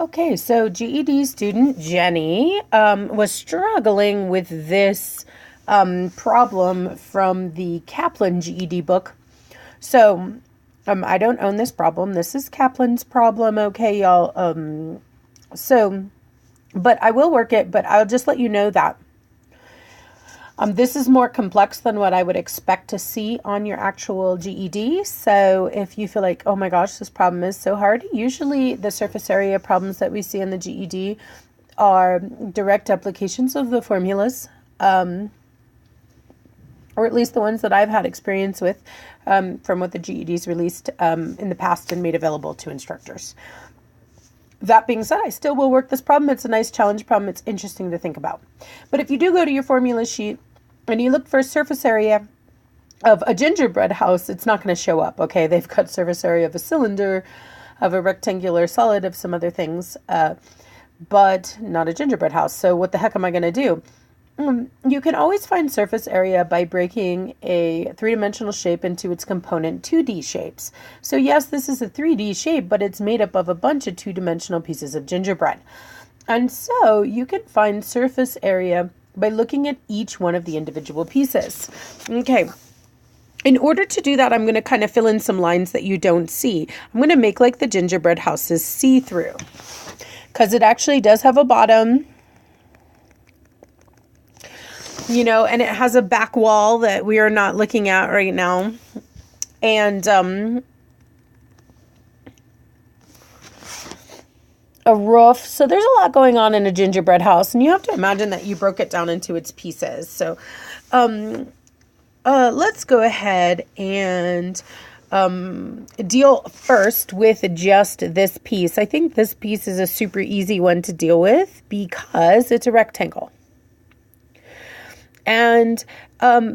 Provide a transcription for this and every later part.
Okay, so GED student Jenny was struggling with this problem from the Kaplan GED book. So I don't own this problem. This is Kaplan's problem, okay, y'all. But I will work it, but I'll just let you know that this is more complex than what I would expect to see on your actual GED. So if you feel like, oh my gosh, this problem is so hard, usually the surface area problems that we see in the GED are direct applications of the formulas, or at least the ones that I've had experience with from what the GEDs released in the past and made available to instructors. That being said, I still will work this problem. It's a nice challenge problem. It's interesting to think about. But if you do go to your formula sheet and you look for surface area of a gingerbread house, it's not going to show up, okay? They've got surface area of a cylinder, of a rectangular solid, of some other things, but not a gingerbread house. So what the heck am I going to do? You can always find surface area by breaking a three-dimensional shape into its component 2D shapes. So yes, this is a 3D shape, but it's made up of a bunch of two-dimensional pieces of gingerbread. And so you can find surface area by looking at each one of the individual pieces. Okay. In order to do that, I'm going to kind of fill in some lines that you don't see. I'm going to make like the gingerbread houses see-through, because it actually does have a bottom, you know, and it has a back wall that we are not looking at right now. And a roof. So there's a lot going on in a gingerbread house, and you have to imagine that you broke it down into its pieces. So let's go ahead and deal first with just this piece. I think this piece is a super easy one to deal with because it's a rectangle. And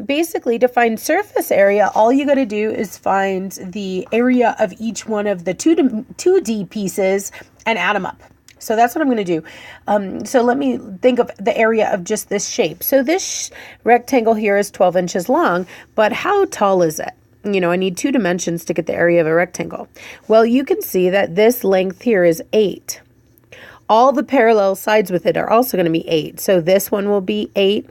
basically, to find surface area, all you got to do is find the area of each one of the 2D pieces and add them up. So that's what I'm going to do. So let me think of the area of just this shape. So this rectangle here is 12 inches long, but how tall is it? You know, I need two dimensions to get the area of a rectangle. Well, you can see that this length here is 8. All the parallel sides with it are also going to be 8. So this one will be 8.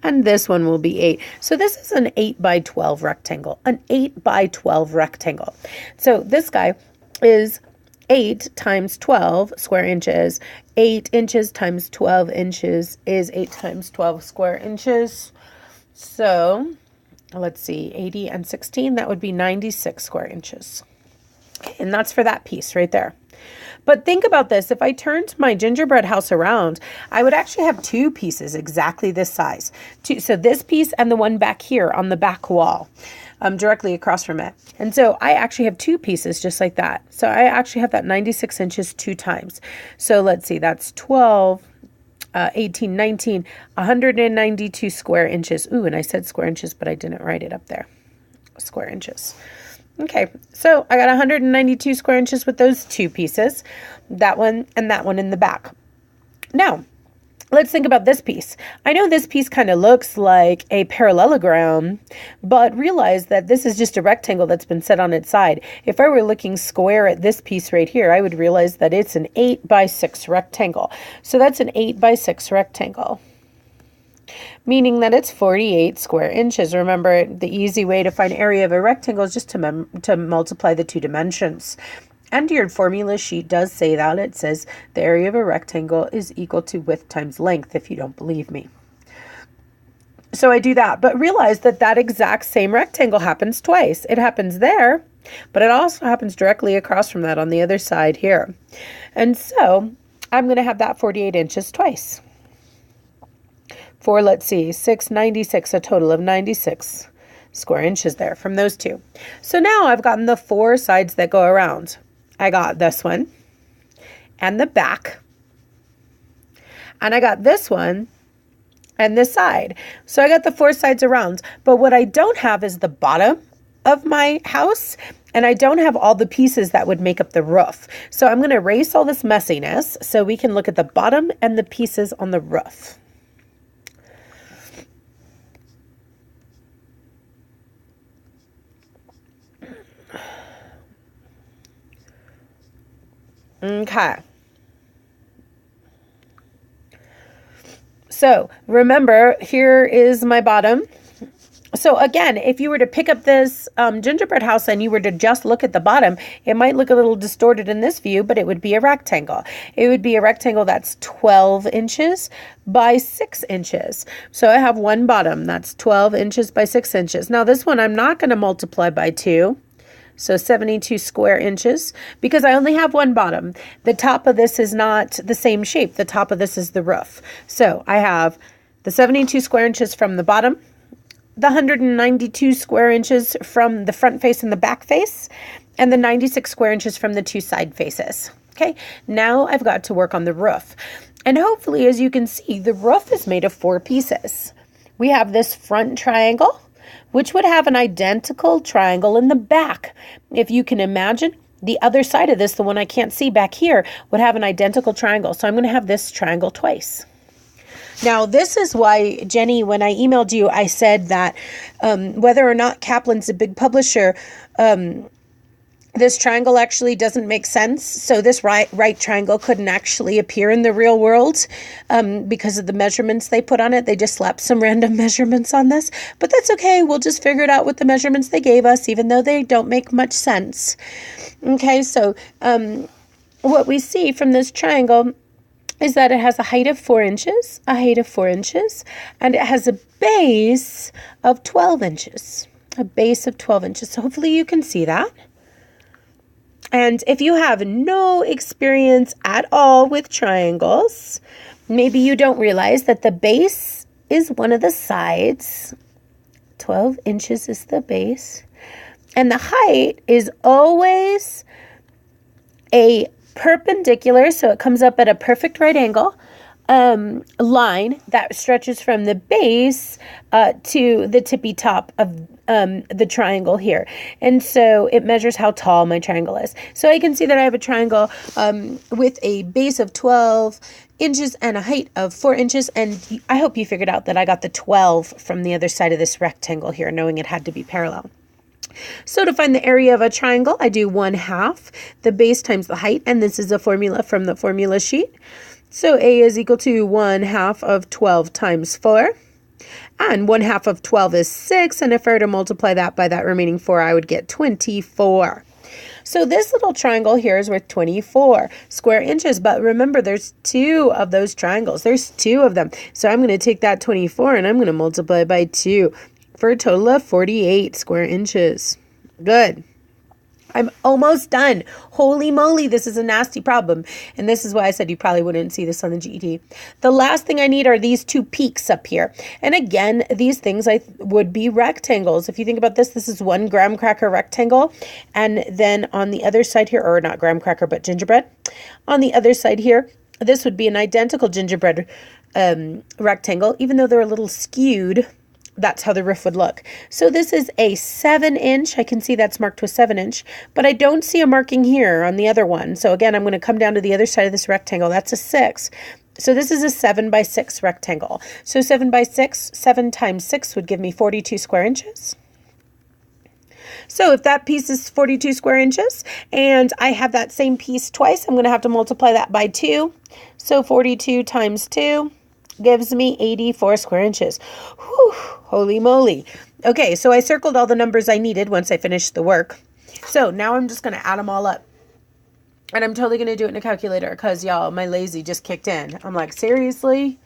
And this one will be 8. So this is an 8 by 12 rectangle, an 8 by 12 rectangle. So this guy is 8 times 12 square inches. 8 inches times 12 inches is 8 times 12 square inches. So let's see, 80 and 16, that would be 96 square inches. Okay, and that's for that piece right there. But think about this. If I turned my gingerbread house around, I would actually have two pieces exactly this size. So this piece and the one back here on the back wall, directly across from it. And so I actually have two pieces just like that. So I actually have that 96 inches 2 times. So let's see, that's 12, 18, 19, 192 square inches. Ooh, and I said square inches, but I didn't write it up there. Square inches. Okay, so I got 192 square inches with those two pieces, that one and that one in the back. Now, let's think about this piece. I know this piece kind of looks like a parallelogram, but realize that this is just a rectangle that's been set on its side. If I were looking square at this piece right here, I would realize that it's an 8 by 6 rectangle. So that's an 8 by 6 rectangle, meaning that it's 48 square inches. Remember, the easy way to find area of a rectangle is just to multiply the two dimensions. And your formula sheet does say that. It says the area of a rectangle is equal to width times length, if you don't believe me. So I do that, but realize that that exact same rectangle happens twice. It happens there, but it also happens directly across from that on the other side here. And so I'm going to have that 48 inches twice. For, let's see, 696, a total of 96 square inches there from those two. So now I've gotten the 4 sides that go around. I got this one and the back, and I got this one and this side. So I got the 4 sides around, but what I don't have is the bottom of my house, and I don't have all the pieces that would make up the roof. So I'm going to erase all this messiness so we can look at the bottom and the pieces on the roof. Okay, So remember, here is my bottom. So again, if you were to pick up this gingerbread house and you were to just look at the bottom, it might look a little distorted in this view, but it would be a rectangle. It would be a rectangle that's 12 inches by 6 inches. So I have one bottom that's 12 inches by 6 inches. Now this one I'm not going to multiply by 2. So 72 square inches, because I only have one bottom. The top of this is not the same shape. The top of this is the roof. So I have the 72 square inches from the bottom, the 192 square inches from the front face and the back face, and the 96 square inches from the two side faces. Okay, now I've got to work on the roof. And hopefully, as you can see, the roof is made of 4 pieces. We have this front triangle, which would have an identical triangle in the back. If you can imagine, the other side of this, the one I can't see back here, would have an identical triangle. So I'm going to have this triangle twice. Now, this is why, Jenny, when I emailed you, I said that whether or not Kaplan's a big publisher, this triangle actually doesn't make sense. So this right triangle couldn't actually appear in the real world because of the measurements they put on it. They just slapped some random measurements on this. But that's okay. We'll just figure it out with the measurements they gave us, even though they don't make much sense. Okay, so what we see from this triangle is that it has a height of 4 inches, a height of 4 inches, and it has a base of 12 inches, a base of 12 inches. So hopefully you can see that. And if you have no experience at all with triangles, maybe you don't realize that the base is one of the sides. 12 inches is the base. And the height is always a perpendicular, so it comes up at a perfect right angle, line that stretches from the base to the tippy top of the triangle here. And so it measures how tall my triangle is. So I can see that I have a triangle with a base of 12 inches and a height of 4 inches. And I hope you figured out that I got the 12 from the other side of this rectangle here, knowing it had to be parallel. So to find the area of a triangle, I do 1/2 the base times the height, and this is a formula from the formula sheet. So A is equal to 1/2 of 12 times 4, and 1/2 of 12 is 6, and if I were to multiply that by that remaining 4, I would get 24. So this little triangle here is worth 24 square inches, but remember there's 2 of those triangles. There's 2 of them. So I'm going to take that 24 and I'm going to multiply by 2. For a total of 48 square inches. Good. I'm almost done. Holy moly, this is a nasty problem. And this is why I said you probably wouldn't see this on the GED. The last thing I need are these 2 peaks up here. And again, these things would be rectangles. If you think about this, this is one graham cracker rectangle. And then on the other side here, or not graham cracker, but gingerbread. On the other side here, this would be an identical gingerbread rectangle, even though they're a little skewed. That's how the roof would look. So this is a 7-inch. I can see that's marked with 7-inch, but I don't see a marking here on the other one. So again, I'm going to come down to the other side of this rectangle. That's a 6. So this is a 7 by 6 rectangle. So 7 by 6, 7 times 6 would give me 42 square inches. So if that piece is 42 square inches and I have that same piece twice, I'm going to have to multiply that by 2. So 42 times 2 gives me 84 square inches. Whew, holy moly. Okay, so I circled all the numbers I needed once I finished the work. So now I'm just going to add them all up. And I'm totally going to do it in a calculator because, y'all, my lazy just kicked in. I'm like, seriously?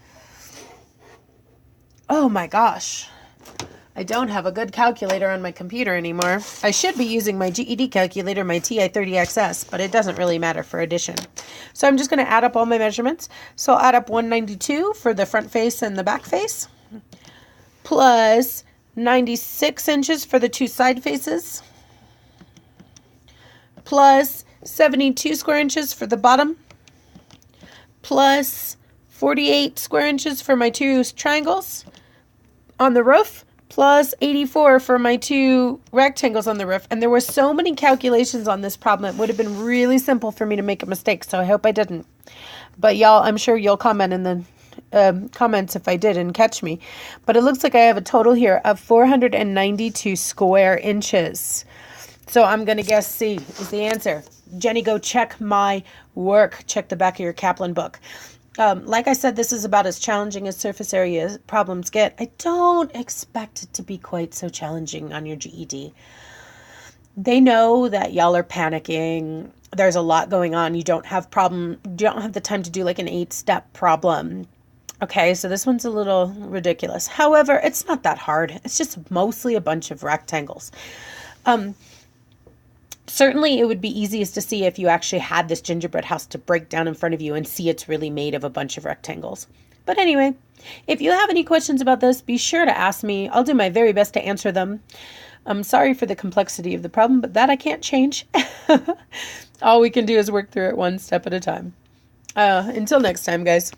Oh my gosh. I don't have a good calculator on my computer anymore. I should be using my GED calculator, my TI-30XS, but it doesn't really matter for addition. So I'm just going to add up all my measurements. So I'll add up 192 for the front face and the back face, plus 96 inches for the two side faces, plus 72 square inches for the bottom, plus 48 square inches for my 2 triangles on the roof, plus 84 for my 2 rectangles on the roof. And there were so many calculations on this problem, it would have been really simple for me to make a mistake, so I hope I didn't. But y'all, I'm sure you'll comment in the comments if I did and catch me. But it looks like I have a total here of 492 square inches. So I'm going to guess C is the answer. Jenny, go check my work. Check the back of your Kaplan book. Like I said, this is about as challenging as surface area problems get. I don't expect it to be quite so challenging on your GED. They know that y'all are panicking. There's a lot going on. You don't have the time to do like an 8-step problem. Okay, so this one's a little ridiculous. However, it's not that hard. It's just mostly a bunch of rectangles. Certainly, it would be easiest to see if you actually had this gingerbread house to break down in front of you and see it's really made of a bunch of rectangles. But anyway, if you have any questions about this, be sure to ask me. I'll do my very best to answer them. I'm sorry for the complexity of the problem, but that I can't change. All we can do is work through it one step at a time. Until next time, guys.